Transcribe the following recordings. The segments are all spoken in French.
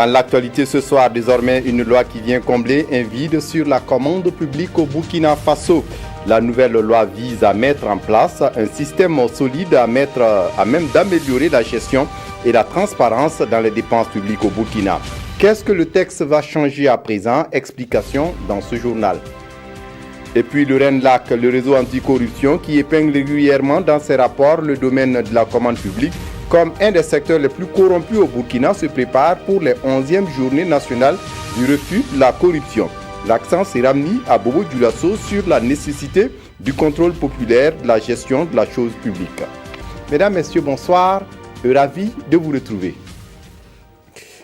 Dans l'actualité ce soir, désormais, une loi qui vient combler un vide sur la commande publique au Burkina Faso. La nouvelle loi vise à mettre en place un système solide à même d'améliorer la gestion et la transparence dans les dépenses publiques au Burkina. Qu'est-ce que le texte va changer à présent? Explication dans ce journal. Et puis le RENLAC, le réseau anticorruption qui épingle régulièrement dans ses rapports le domaine de la commande publique comme un des secteurs les plus corrompus au Burkina, se prépare pour les 11e journées nationales du refus de la corruption. L'accent sera mis à Bobo Dioulasso sur la nécessité du contrôle populaire de la gestion de la chose publique. Mesdames, Messieurs, bonsoir. Ravi de vous retrouver.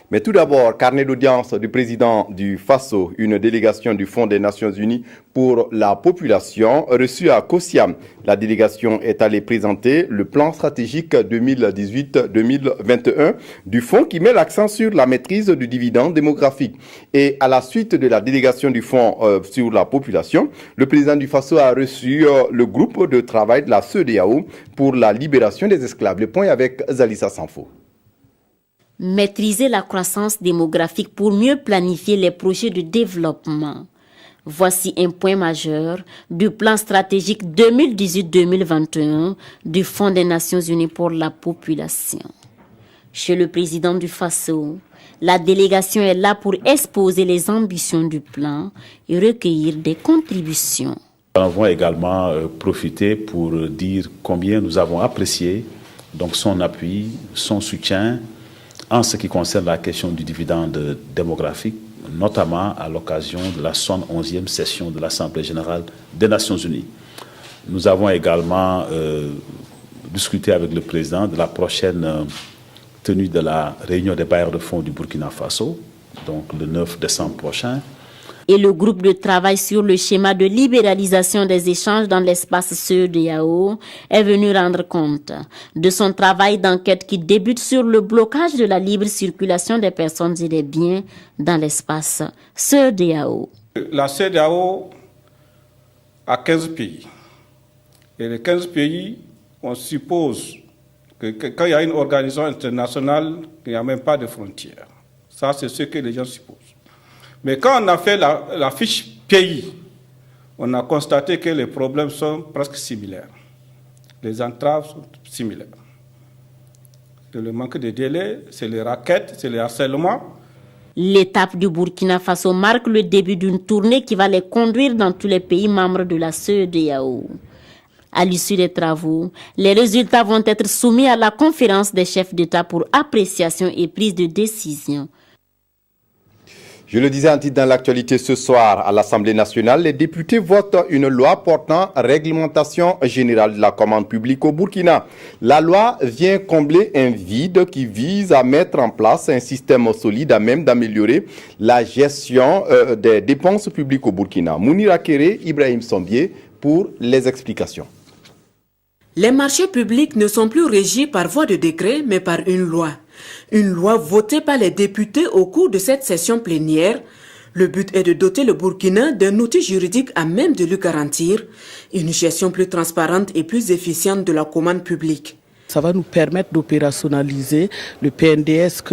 Mais tout d'abord, carnet d'audience du président du FASO, une délégation du Fonds des Nations Unies pour la population, reçue à Kosiam. La délégation est allée présenter le plan stratégique 2018-2021 du Fonds qui met l'accent sur la maîtrise du dividende démographique. Et à la suite de la délégation du Fonds sur la population, le président du FASO a reçu le groupe de travail de la CEDEAO pour la libération des esclaves. Le point est avec Zalissa Sanfo. Maîtriser la croissance démographique pour mieux planifier les projets de développement. Voici un point majeur du plan stratégique 2018-2021 du Fonds des Nations Unies pour la population. Chez le président du FASO, la délégation est là pour exposer les ambitions du plan et recueillir des contributions. Nous avons également profité pour dire combien nous avons apprécié donc son appui, son soutien en ce qui concerne la question du dividende démographique, notamment à l'occasion de la 111e session de l'Assemblée générale des Nations unies. Nous avons également discuté avec le président de la prochaine tenue de la réunion des bailleurs de fonds du Burkina Faso, donc le 9 décembre prochain. Et le groupe de travail sur le schéma de libéralisation des échanges dans l'espace CEDEAO est venu rendre compte de son travail d'enquête qui débute sur le blocage de la libre circulation des personnes et des biens dans l'espace CEDEAO. La CEDEAO a 15 pays. Et les 15 pays, on suppose que quand il y a une organisation internationale, il n'y a même pas de frontières. Ça, c'est ce que les gens supposent. Mais quand on a fait la fiche pays, on a constaté que les problèmes sont presque similaires. Les entraves sont similaires. C'est le manque de délai, c'est les raquettes, c'est le harcèlement. L'étape du Burkina Faso marque le début d'une tournée qui va les conduire dans tous les pays membres de la CEDEAO. À l'issue des travaux, les résultats vont être soumis à la conférence des chefs d'État pour appréciation et prise de décision. Je le disais en titre dans l'actualité ce soir, à l'Assemblée nationale, les députés votent une loi portant réglementation générale de la commande publique au Burkina. La loi vient combler un vide qui vise à mettre en place un système solide à même d'améliorer la gestion des dépenses publiques au Burkina. Mounira Kéré, Ibrahim Sombier pour les explications. Les marchés publics ne sont plus régis par voie de décret, mais par une loi. Une loi votée par les députés au cours de cette session plénière. Le but est de doter le Burkina d'un outil juridique à même de lui garantir une gestion plus transparente et plus efficiente de la commande publique. Ça va nous permettre d'opérationnaliser le PNDS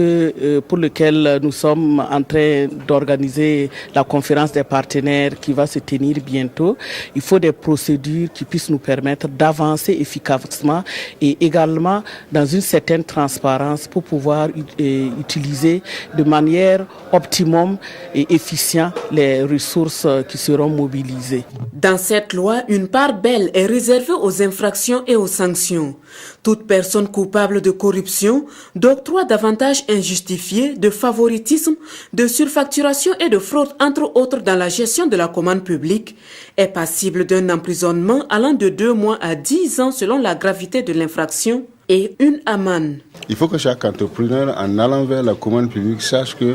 pour lequel nous sommes en train d'organiser la conférence des partenaires qui va se tenir bientôt. Il faut des procédures qui puissent nous permettre d'avancer efficacement et également dans une certaine transparence pour pouvoir utiliser de manière optimum et efficiente les ressources qui seront mobilisées. Dans cette loi, une part belle est réservée aux infractions et aux sanctions. Toute personne coupable de corruption, d'octroi d'avantages injustifiés, de favoritisme, de surfacturation et de fraude, entre autres dans la gestion de la commande publique, est passible d'un emprisonnement allant de 2 mois à 10 ans selon la gravité de l'infraction et une amende. Il faut que chaque entrepreneur, en allant vers la commande publique, sache que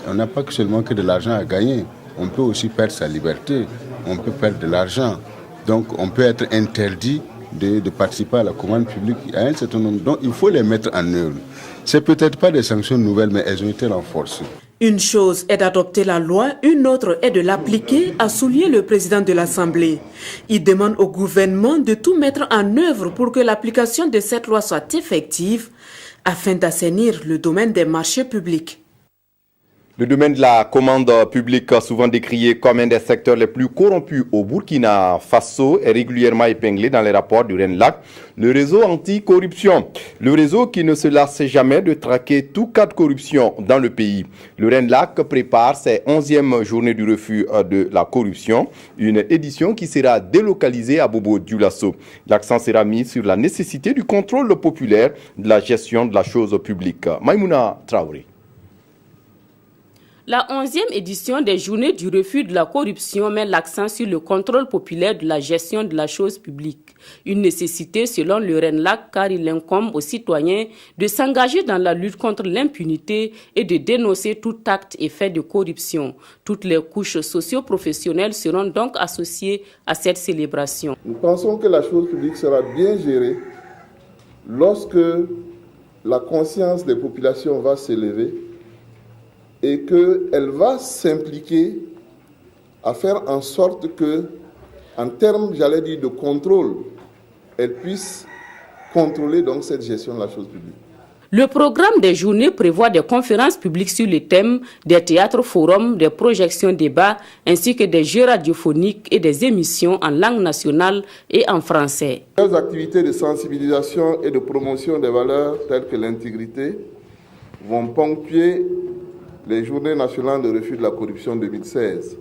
on n'a pas seulement que de l'argent à gagner. On peut aussi perdre sa liberté, on peut perdre de l'argent. Donc on peut être interdit de participer à la commande publique à un certain nombre. Donc il faut les mettre en œuvre. Ce n'est peut-être pas des sanctions nouvelles, mais elles ont été renforcées. Une chose est d'adopter la loi, une autre est de l'appliquer, a souligné le président de l'Assemblée. Il demande au gouvernement de tout mettre en œuvre pour que l'application de cette loi soit effective afin d'assainir le domaine des marchés publics. Le domaine de la commande publique, souvent décrié comme un des secteurs les plus corrompus au Burkina Faso, est régulièrement épinglé dans les rapports du RENLAC, le réseau anti-corruption. Le réseau qui ne se lasse jamais de traquer tout cas de corruption dans le pays. Le RENLAC prépare ses 11e journées du refus de la corruption, une édition qui sera délocalisée à Bobo-Dioulasso. L'accent sera mis sur la nécessité du contrôle populaire de la gestion de la chose publique. Maïmouna Traoré. La 11e édition des Journées du refus de la corruption met l'accent sur le contrôle populaire de la gestion de la chose publique. Une nécessité selon le RENLAC car il incombe aux citoyens de s'engager dans la lutte contre l'impunité et de dénoncer tout acte et fait de corruption. Toutes les couches socio-professionnelles seront donc associées à cette célébration. Nous pensons que la chose publique sera bien gérée lorsque la conscience des populations va s'élever et qu'elle va s'impliquer à faire en sorte que, en termes, j'allais dire, de contrôle, elle puisse contrôler donc cette gestion de la chose publique. Le programme des journées prévoit des conférences publiques sur les thèmes, des théâtres forums, des projections débats, ainsi que des jeux radiophoniques et des émissions en langue nationale et en français. Les activités de sensibilisation et de promotion des valeurs telles que l'intégrité vont ponctuer les Journées nationales de refus de la corruption 2016.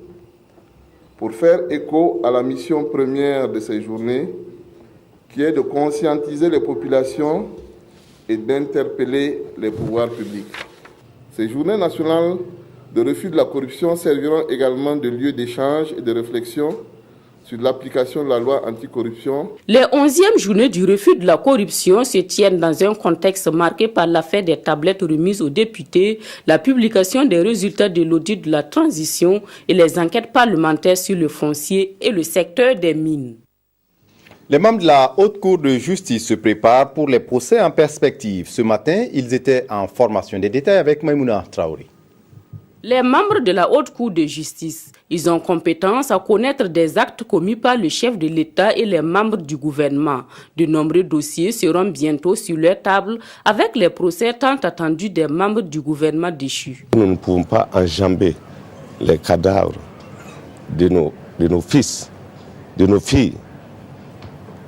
Pour faire écho à la mission première de ces journées, qui est de conscientiser les populations et d'interpeller les pouvoirs publics. Ces Journées nationales de refus de la corruption serviront également de lieu d'échange et de réflexion sur l'application de la loi anticorruption. Les 11e journées du refus de la corruption se tiennent dans un contexte marqué par l'affaire des tablettes remises aux députés, la publication des résultats de l'audit de la transition et les enquêtes parlementaires sur le foncier et le secteur des mines. Les membres de la Haute Cour de justice se préparent pour les procès en perspective. Ce matin, ils étaient en formation. Des détails avec Maïmouna Traoré. Les membres de la Haute Cour de justice, ils ont compétence à connaître des actes commis par le chef de l'État et les membres du gouvernement. De nombreux dossiers seront bientôt sur leur table avec les procès tant attendus des membres du gouvernement déchus. Nous ne pouvons pas enjamber les cadavres de nos fils, de nos filles,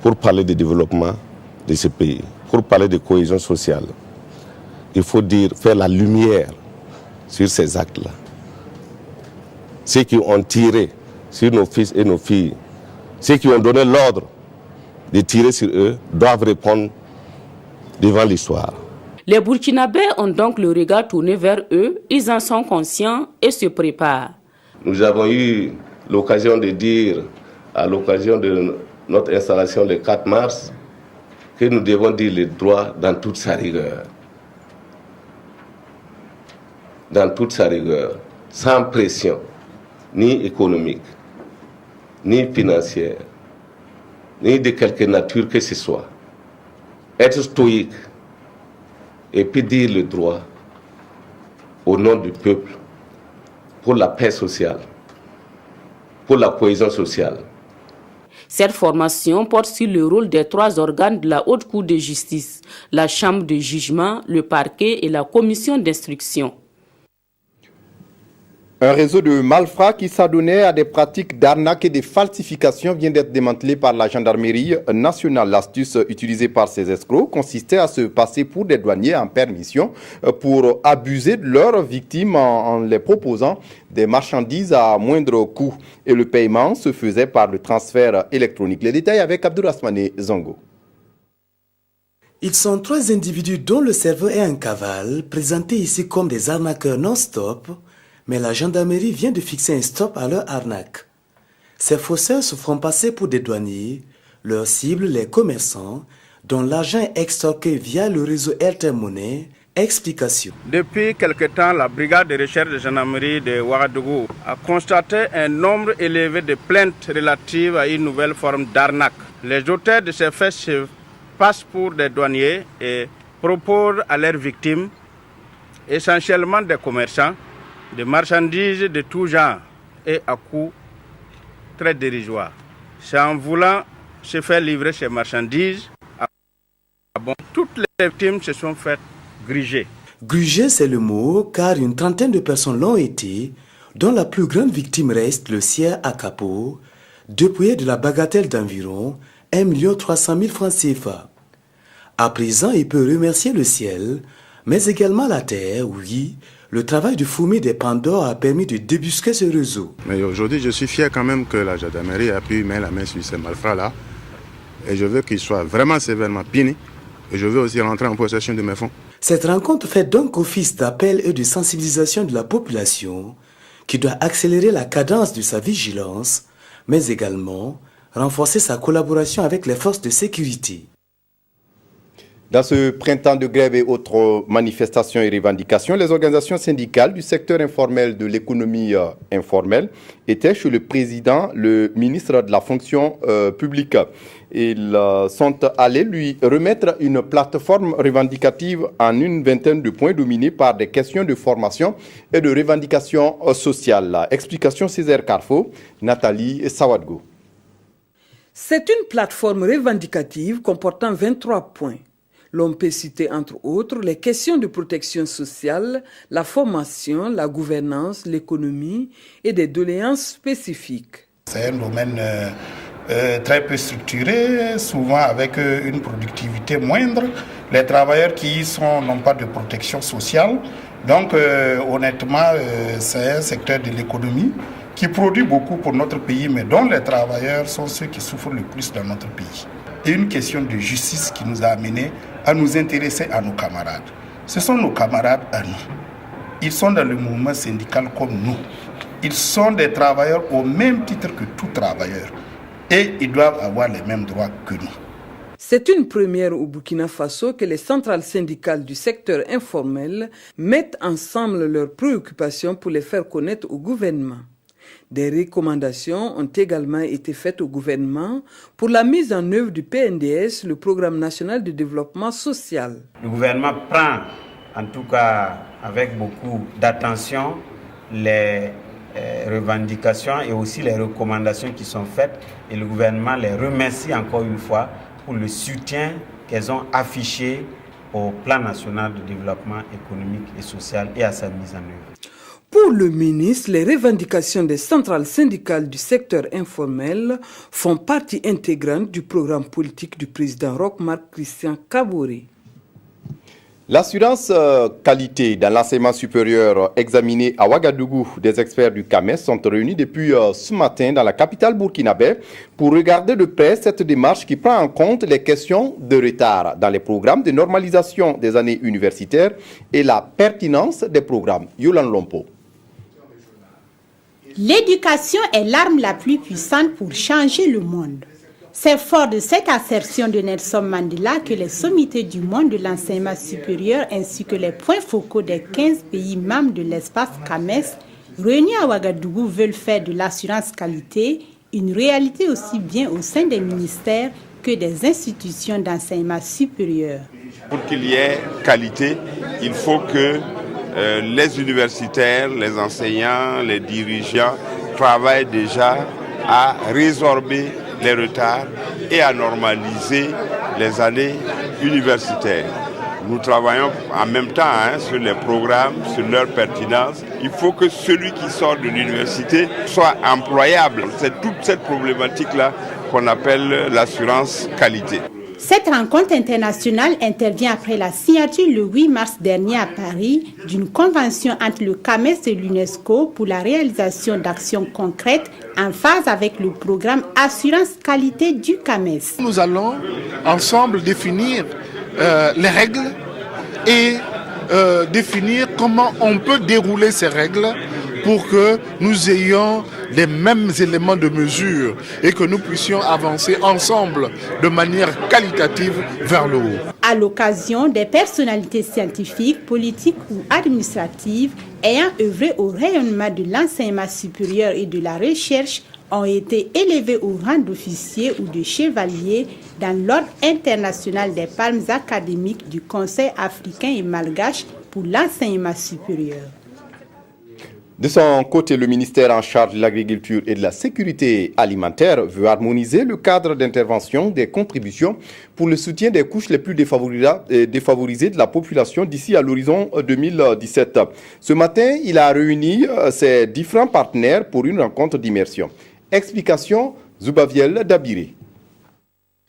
pour parler de développement de ce pays, pour parler de cohésion sociale. Il faut faire la lumière sur ces actes-là. Ceux qui ont tiré sur nos fils et nos filles, ceux qui ont donné l'ordre de tirer sur eux, doivent répondre devant l'histoire. Les Burkinabés ont donc le regard tourné vers eux, ils en sont conscients et se préparent. Nous avons eu l'occasion de dire, à l'occasion de notre installation le 4 mars, que nous devons dire le droit dans toute sa rigueur. Dans toute sa rigueur, sans pression, ni économique, ni financière, ni de quelque nature que ce soit. Être stoïque et puis dire le droit au nom du peuple, pour la paix sociale, pour la cohésion sociale. Cette formation porte sur le rôle des 3 organes de la Haute Cour de justice, la Chambre de jugement, le parquet et la commission d'instruction. Un réseau de malfrats qui s'adonnait à des pratiques d'arnaque et de falsification vient d'être démantelé par la gendarmerie nationale. L'astuce utilisée par ces escrocs consistait à se passer pour des douaniers en permission pour abuser de leurs victimes en les proposant des marchandises à moindre coût. Et le paiement se faisait par le transfert électronique. Les détails avec Abdourahmane Zongo. Ils sont 3 individus dont le cerveau est en cavale, présentés ici comme des arnaqueurs non-stop. Mais la gendarmerie vient de fixer un stop à leur arnaque. Ces faussaires se font passer pour des douaniers, leur cible les commerçants, dont l'argent est extorqué via le réseau Airtel Money. Explication. Depuis quelque temps, la brigade de recherche de gendarmerie de Ouagadougou a constaté un nombre élevé de plaintes relatives à une nouvelle forme d'arnaque. Les auteurs de ces faits se passent pour des douaniers et proposent à leurs victimes, essentiellement des commerçants, des marchandises de tout genre et à coût très dérisoire. C'est en voulant se faire livrer ces marchandises, toutes les victimes se sont faites griger. Grugé, c'est le mot, car une trentaine de personnes l'ont été, dont la plus grande victime reste le sieur à capot, dépouillé de la bagatelle d'environ 1 300 000 francs CFA. À présent, il peut remercier le ciel, mais également la terre, oui. Le travail de Foumi des Pandores a permis de débusquer ce réseau. Mais aujourd'hui, je suis fier quand même que la gendarmerie a pu mettre la main sur ces malfrats-là. Et je veux qu'ils soient vraiment sévèrement punis. Et je veux aussi rentrer en possession de mes fonds. Cette rencontre fait donc office d'appel et de sensibilisation de la population qui doit accélérer la cadence de sa vigilance, mais également renforcer sa collaboration avec les forces de sécurité. Dans ce printemps de grève et autres manifestations et revendications, les organisations syndicales du secteur informel de l'économie informelle étaient chez le président, le ministre de la fonction publique. Ils sont allés lui remettre une plateforme revendicative en une vingtaine de points dominés par des questions de formation et de revendications sociales. Explication Césaire Carfo, Nathalie Sawadgo. C'est une plateforme revendicative comportant 23 points. L'on peut citer entre autres les questions de protection sociale, la formation, la gouvernance, l'économie et des doléances spécifiques. C'est un domaine très peu structuré, souvent avec une productivité moindre. Les travailleurs qui n'ont pas de protection sociale. Donc honnêtement, c'est un secteur de l'économie qui produit beaucoup pour notre pays, mais dont les travailleurs sont ceux qui souffrent le plus dans notre pays. Et une question de justice qui nous a amenés à nous intéresser à nos camarades. Ce sont nos camarades à nous. Ils sont dans le mouvement syndical comme nous. Ils sont des travailleurs au même titre que tout travailleur. Et ils doivent avoir les mêmes droits que nous. C'est une première au Burkina Faso que les centrales syndicales du secteur informel mettent ensemble leurs préoccupations pour les faire connaître au gouvernement. Des recommandations ont également été faites au gouvernement pour la mise en œuvre du PNDS, le Programme national de développement social. Le gouvernement prend, en tout cas avec beaucoup d'attention, les revendications et aussi les recommandations qui sont faites. Et le gouvernement les remercie encore une fois pour le soutien qu'elles ont affiché au plan national de développement économique et social et à sa mise en œuvre. Pour le ministre, les revendications des centrales syndicales du secteur informel font partie intégrante du programme politique du président Roch-Marc Christian Kaboré. L'assurance qualité dans l'enseignement supérieur examinée à Ouagadougou, des experts du CAMES sont réunis depuis ce matin dans la capitale burkinabé pour regarder de près cette démarche qui prend en compte les questions de retard dans les programmes de normalisation des années universitaires et la pertinence des programmes. Yolande Lompo. L'éducation est l'arme la plus puissante pour changer le monde. C'est fort de cette assertion de Nelson Mandela que les sommités du monde de l'enseignement supérieur ainsi que les points focaux des 15 pays membres de l'espace CAMES réunis à Ouagadougou veulent faire de l'assurance qualité une réalité aussi bien au sein des ministères que des institutions d'enseignement supérieur. Pour qu'il y ait qualité, il faut que les universitaires, les enseignants, les dirigeants travaillent déjà à résorber les retards et à normaliser les années universitaires. Nous travaillons en même temps sur les programmes, sur leur pertinence. Il faut que celui qui sort de l'université soit employable. C'est toute cette problématique-là qu'on appelle l'assurance qualité. Cette rencontre internationale intervient après la signature le 8 mars dernier à Paris d'une convention entre le CAMES et l'UNESCO pour la réalisation d'actions concrètes en phase avec le programme Assurance Qualité du CAMES. Nous allons ensemble définir les règles et définir comment on peut dérouler ces règles pour que nous ayons les mêmes éléments de mesure et que nous puissions avancer ensemble de manière qualitative vers le haut. À l'occasion, des personnalités scientifiques, politiques ou administratives ayant œuvré au rayonnement de l'enseignement supérieur et de la recherche ont été élevés au rang d'officiers ou de chevaliers dans l'ordre international des palmes académiques du Conseil africain et malgache pour l'enseignement supérieur. De son côté, le ministère en charge de l'agriculture et de la sécurité alimentaire veut harmoniser le cadre d'intervention des contributions pour le soutien des couches les plus défavorisées de la population d'ici à l'horizon 2017. Ce matin, il a réuni ses différents partenaires pour une rencontre d'immersion. Explication, Zoubaviel Dabiré.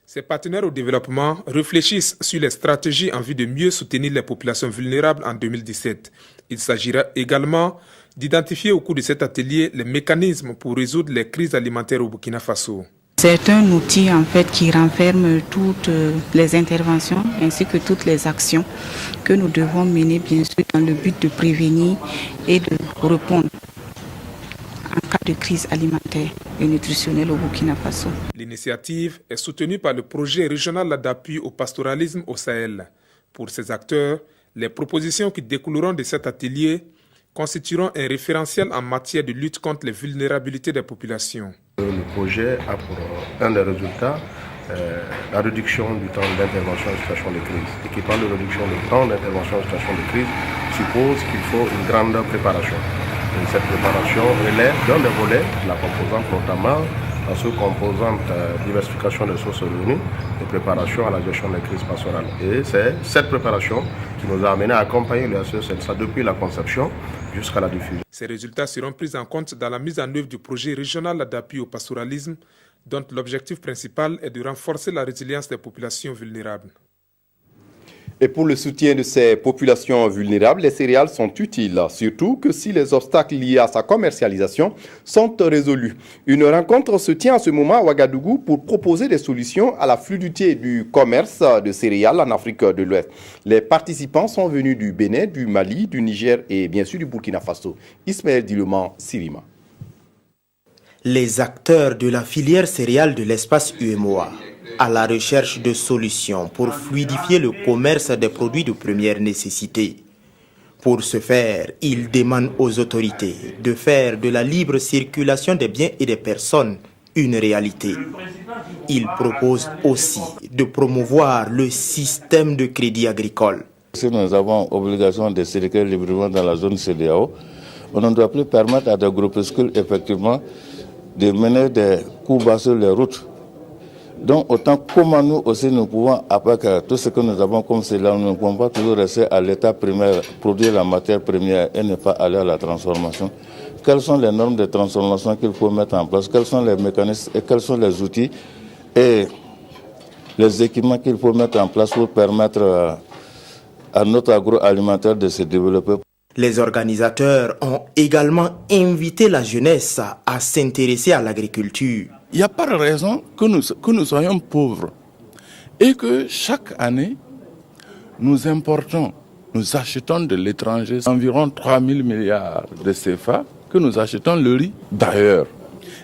Ces partenaires au développement réfléchissent sur les stratégies en vue de mieux soutenir les populations vulnérables en 2017. Il s'agira également d'identifier au cours de cet atelier les mécanismes pour résoudre les crises alimentaires au Burkina Faso. C'est un outil en fait qui renferme toutes les interventions ainsi que toutes les actions que nous devons mener bien sûr dans le but de prévenir et de répondre en cas de crise alimentaire et nutritionnelle au Burkina Faso. L'initiative est soutenue par le projet régional d'appui au pastoralisme au Sahel. Pour ces acteurs, les propositions qui découleront de cet atelier constitueront un référentiel en matière de lutte contre les vulnérabilités des populations. Le projet a pour un des résultats la réduction du temps d'intervention en situation de crise. Et qui parle de réduction du temps d'intervention en situation de crise suppose qu'il faut une grande préparation. Et cette préparation relève d'un des volets, la composante notamment la sous-composante diversification des sources de revenus et préparation à la gestion des crises pastorales. Et c'est cette préparation qui nous a amené à accompagner le SESLSA depuis la conception jusqu'à la diffusion. Ces résultats seront pris en compte dans la mise en œuvre du projet régional d'appui au pastoralisme, dont l'objectif principal est de renforcer la résilience des populations vulnérables. Et pour le soutien de ces populations vulnérables, les céréales sont utiles, surtout que si les obstacles liés à sa commercialisation sont résolus. Une rencontre se tient en ce moment à Ouagadougou pour proposer des solutions à la fluidité du commerce de céréales en Afrique de l'Ouest. Les participants sont venus du Bénin, du Mali, du Niger et bien sûr du Burkina Faso. Ismaël Dileman, Sirima. Les acteurs de la filière céréale de l'espace UEMOA à la recherche de solutions pour fluidifier le commerce des produits de première nécessité. Pour ce faire, ils demandent aux autorités de faire de la libre circulation des biens et des personnes une réalité. Ils proposent aussi de promouvoir le système de crédit agricole. Si nous avons obligation de circuler librement dans la zone CEDEAO, on ne doit plus permettre à des groupuscules effectivement de mener des coups bas sur les routes. Donc autant comment nous aussi nous pouvons, avec tout ce que nous avons comme cela, nous ne pouvons pas toujours rester à l'état primaire, produire la matière première et ne pas aller à la transformation. Quelles sont les normes de transformation qu'il faut mettre en place? Quels sont les mécanismes et quels sont les outils et les équipements qu'il faut mettre en place pour permettre à notre agroalimentaire de se développer? Les organisateurs ont également invité la jeunesse à s'intéresser à l'agriculture. Il n'y a pas de raison que nous soyons pauvres et que chaque année, nous importons, nous achetons de l'étranger environ 3 000 milliards de CFA, que nous achetons le riz d'ailleurs.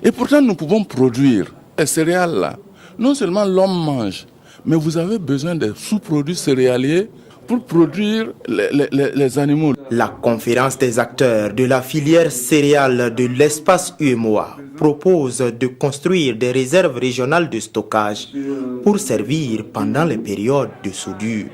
Et pourtant, nous pouvons produire ces céréales-là. Non seulement l'homme mange, mais vous avez besoin de sous-produits céréaliers pour produire les animaux. La conférence des acteurs de la filière céréale de l'espace UEMOA propose de construire des réserves régionales de stockage pour servir pendant les périodes de soudure.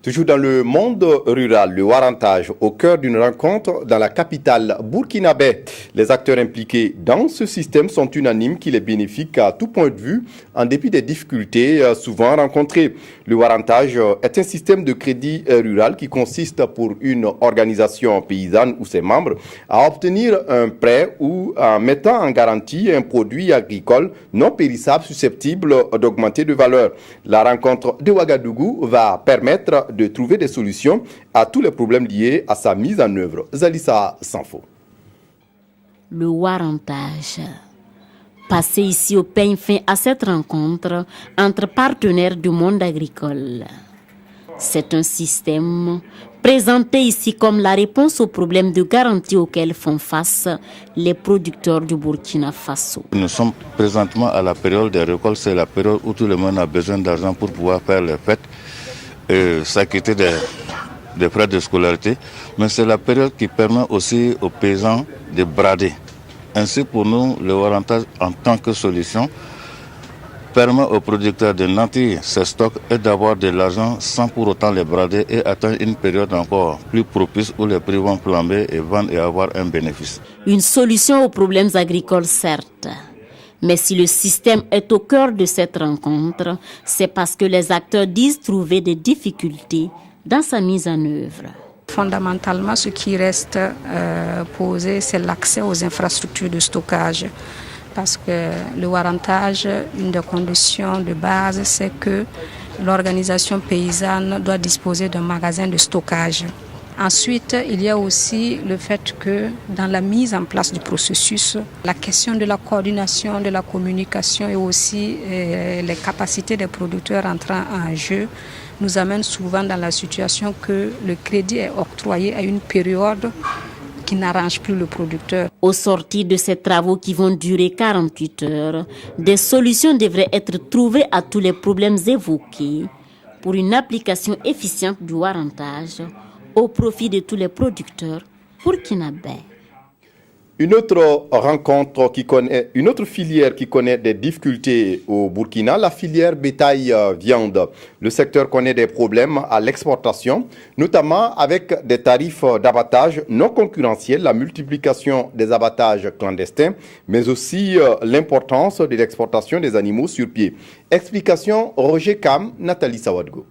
Toujours dans le monde rural, le Warantage, au cœur d'une rencontre dans la capitale burkinabé. Les acteurs impliqués dans ce système sont unanimes qu'il est bénéfique à tout point de vue, en dépit des difficultés souvent rencontrées. Le Warantage est un système de crédit rural qui consiste pour une organisation paysanne ou ses membres à obtenir un prêt ou en mettant en garantie un produit agricole non périssable susceptible d'augmenter de valeur. La rencontre de Ouagadougou va permettre de trouver des solutions à tous les problèmes liés à sa mise en œuvre. Zalissa Sanfo. Le Warantage. Passé ici au peigne fin à cette rencontre entre partenaires du monde agricole. C'est un système présenté ici comme la réponse aux problèmes de garantie auxquels font face les producteurs du Burkina Faso. Nous sommes présentement à la période des récoltes, c'est la période où tout le monde a besoin d'argent pour pouvoir faire les fêtes. S'acquitter des frais de scolarité, mais c'est la période qui permet aussi aux paysans de brader. Ainsi pour nous, le Warantage en tant que solution permet aux producteurs de nantir ces stocks et d'avoir de l'argent sans pour autant les brader et atteindre une période encore plus propice où les prix vont flamber et vendre et avoir un bénéfice. Une solution aux problèmes agricoles, certes. Mais si le système est au cœur de cette rencontre, c'est parce que les acteurs disent trouver des difficultés dans sa mise en œuvre. Fondamentalement, ce qui reste posé, c'est l'accès aux infrastructures de stockage. Parce que le warrantage, une des conditions de base, c'est que l'organisation paysanne doit disposer d'un magasin de stockage. Ensuite, il y a aussi le fait que dans la mise en place du processus, la question de la coordination, de la communication et aussi les capacités des producteurs entrant en jeu nous amène souvent dans la situation que le crédit est octroyé à une période qui n'arrange plus le producteur. Au sortir de ces travaux qui vont durer 48 heures, des solutions devraient être trouvées à tous les problèmes évoqués pour une application efficiente du warrantage au profit de tous les producteurs burkinabés. Une autre filière qui connaît des difficultés au Burkina, la filière bétail-viande. Le secteur connaît des problèmes à l'exportation, notamment avec des tarifs d'abattage non concurrentiels, la multiplication des abattages clandestins, mais aussi l'importance de l'exportation des animaux sur pied. Explication Roger Kam, Nathalie Sawadgo.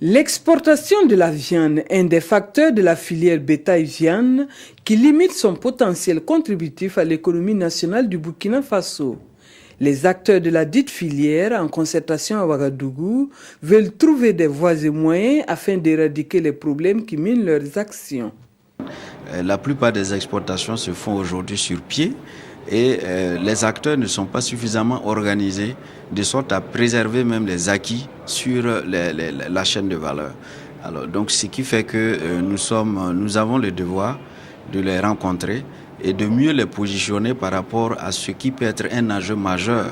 L'exportation de la viande est un des facteurs de la filière bétail-viande qui limite son potentiel contributif à l'économie nationale du Burkina Faso. Les acteurs de la dite filière, en concertation à Ouagadougou, veulent trouver des voies et moyens afin d'éradiquer les problèmes qui minent leurs actions. La plupart des exportations se font aujourd'hui sur pied et les acteurs ne sont pas suffisamment organisés de sorte à préserver même les acquis sur la chaîne de valeur. Alors, donc, ce qui fait que nous avons le devoir de les rencontrer et de mieux les positionner par rapport à ce qui peut être un enjeu majeur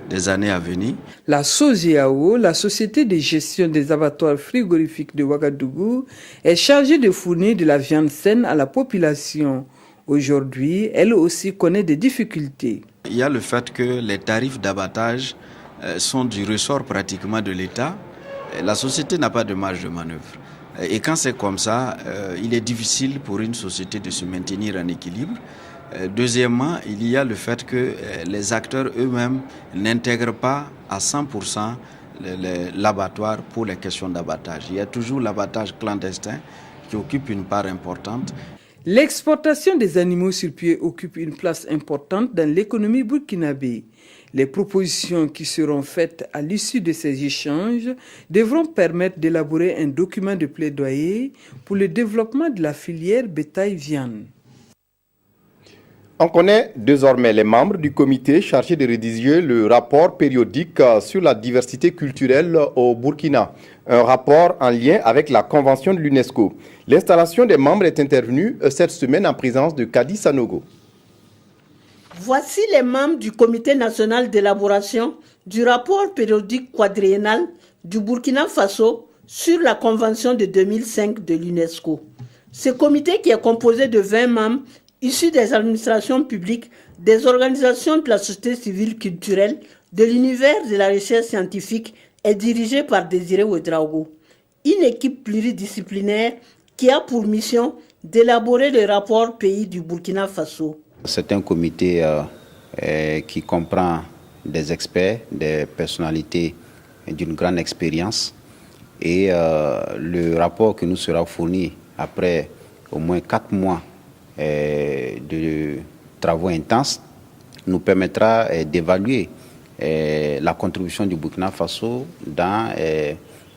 des années à venir. La SOGEAO, la société de gestion des abattoirs frigorifiques de Ouagadougou, est chargée de fournir de la viande saine à la population. Aujourd'hui, elle aussi connaît des difficultés. Il y a le fait que les tarifs d'abattage sont du ressort pratiquement de l'État. La société n'a pas de marge de manœuvre. Et quand c'est comme ça, il est difficile pour une société de se maintenir en équilibre. Deuxièmement, il y a le fait que les acteurs eux-mêmes n'intègrent pas à 100% l'abattoir pour les questions d'abattage. Il y a toujours l'abattage clandestin qui occupe une part importante. L'exportation des animaux sur pied occupe une place importante dans l'économie burkinabé. Les propositions qui seront faites à l'issue de ces échanges devront permettre d'élaborer un document de plaidoyer pour le développement de la filière bétail-viande. On connaît désormais les membres du comité chargé de rédiger le rapport périodique sur la diversité culturelle au Burkina, un rapport en lien avec la convention de l'UNESCO. L'installation des membres est intervenue cette semaine en présence de Kadi Sanogo. Voici les membres du comité national d'élaboration du rapport périodique quadriennal du Burkina Faso sur la convention de 2005 de l'UNESCO. Ce comité, qui est composé de 20 membres issus des administrations publiques, des organisations de la société civile culturelle, de l'univers de la recherche scientifique, est dirigé par Désiré Ouedraogo, une équipe pluridisciplinaire qui a pour mission d'élaborer le rapport pays du Burkina Faso. C'est un comité qui comprend des experts, des personnalités d'une grande expérience et le rapport qui nous sera fourni après au moins 4 mois de travaux intenses nous permettra d'évaluer la contribution du Burkina Faso dans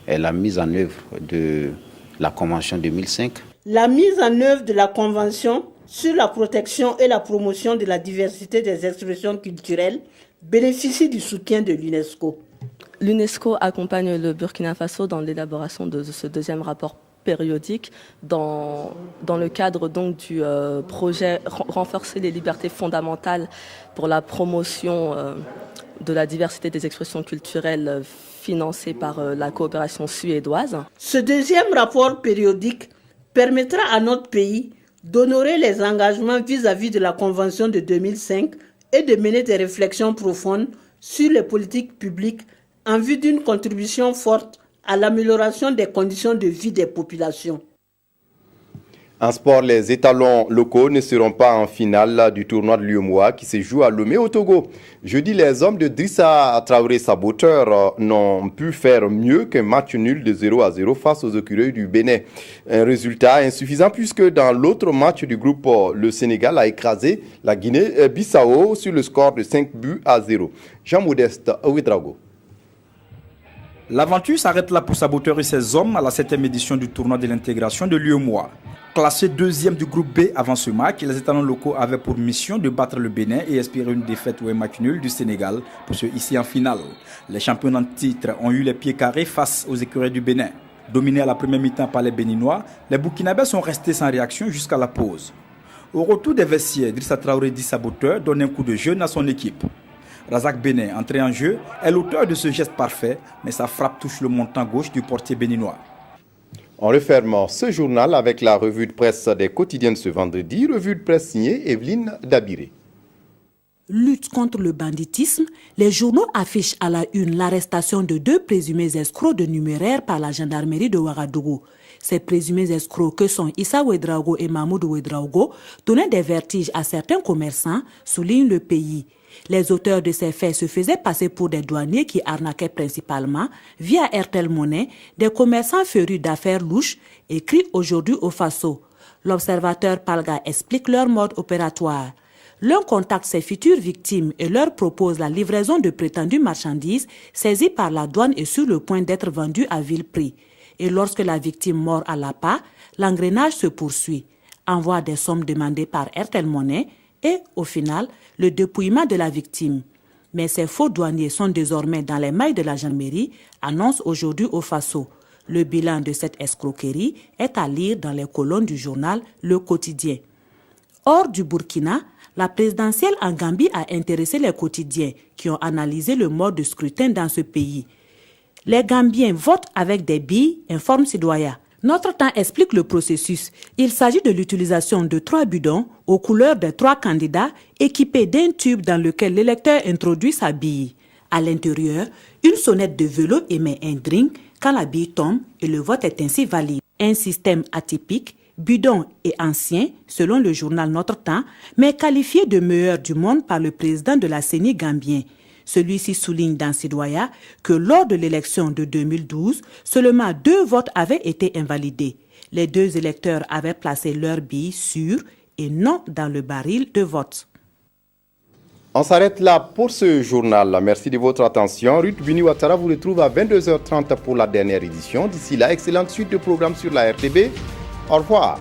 la mise en œuvre de la Convention 2005. La mise en œuvre de la Convention sur la protection et la promotion de la diversité des expressions culturelles bénéficie du soutien de l'UNESCO. L'UNESCO accompagne le Burkina Faso dans l'élaboration de ce deuxième rapport périodique dans le cadre donc du projet Renforcer les libertés fondamentales pour la promotion de la diversité des expressions culturelles financé par la coopération suédoise. Ce deuxième rapport périodique permettra à notre pays d'honorer les engagements vis-à-vis de la Convention de 2005 et de mener des réflexions profondes sur les politiques publiques en vue d'une contribution forte à l'amélioration des conditions de vie des populations. En sport, les étalons locaux ne seront pas en finale du tournoi de l'UEMOA qui se joue à Lomé au Togo. Jeudi, les hommes de Drissa Traoré Saboteur n'ont pu faire mieux qu'un match nul de 0-0 face aux écureuils du Bénin. Un résultat insuffisant puisque dans l'autre match du groupe, le Sénégal a écrasé la Guinée-Bissau sur le score de 5-0. Jean-Modeste Ouedraogo. L'aventure s'arrête là pour Saboteur et ses hommes à la 7e édition du tournoi de l'intégration de l'UEMOA. Classés 2e du groupe B avant ce match, les étalons locaux avaient pour mission de battre le Bénin et espérer une défaite ou un match nul du Sénégal pour ceux ici en finale. Les champions en titre ont eu les pieds carrés face aux écureuils du Bénin. Dominés à la première mi-temps par les Béninois, les Burkinabés sont restés sans réaction jusqu'à la pause. Au retour des vestiaires, Drissa Traoré dit Saboteur donne un coup de jeune à son équipe. Razak Bénin, entré en jeu, est l'auteur de ce geste parfait, mais sa frappe touche le montant gauche du portier béninois. On referme ce journal avec la revue de presse des quotidiens de ce vendredi, revue de presse signée Evelyne Dabiré. Lutte contre le banditisme, les journaux affichent à la une l'arrestation de 2 présumés escrocs de numéraire par la gendarmerie de Ouagadougou. Ces présumés escrocs que sont Issa Ouedraogo et Mahmoud Ouedraogo donnaient des vertiges à certains commerçants, souligne le pays. Les auteurs de ces faits se faisaient passer pour des douaniers qui arnaquaient principalement, via Airtel Money, des commerçants férus d'affaires louches, écrit aujourd'hui au Faso. L'observateur Palga explique leur mode opératoire. L'un contacte ses futures victimes et leur propose la livraison de prétendues marchandises saisies par la douane et sur le point d'être vendues à vil prix. Et lorsque la victime mord à l'appât, l'engrenage se poursuit. Envoie des sommes demandées par Airtel Money et, au final, le dépouillement de la victime. Mais ces faux douaniers sont désormais dans les mailles de la gendarmerie, annonce aujourd'hui au Faso. Le bilan de cette escroquerie est à lire dans les colonnes du journal Le Quotidien. Hors du Burkina, la présidentielle en Gambie a intéressé les quotidiens qui ont analysé le mode de scrutin dans ce pays. Les Gambiens votent avec des billes, informe Citoyen. Notre temps explique le processus. Il s'agit de l'utilisation de 3 bidons aux couleurs des 3 candidats équipés d'un tube dans lequel l'électeur introduit sa bille. À l'intérieur, une sonnette de vélo émet un dring quand la bille tombe et le vote est ainsi valide. Un système atypique, bidon et ancien, selon le journal Notre Temps, mais qualifié de meilleur du monde par le président de la CENI gambien. Celui-ci souligne dans Citoyen que lors de l'élection de 2012, seulement 2 votes avaient été invalidés. Les 2 électeurs avaient placé leurs billes sur et non dans le baril de vote. On s'arrête là pour ce journal. Merci de votre attention. Ruth Bini Ouattara vous retrouve à 22h30 pour la dernière édition. D'ici là, excellente suite de programmes sur la RTB. Au revoir.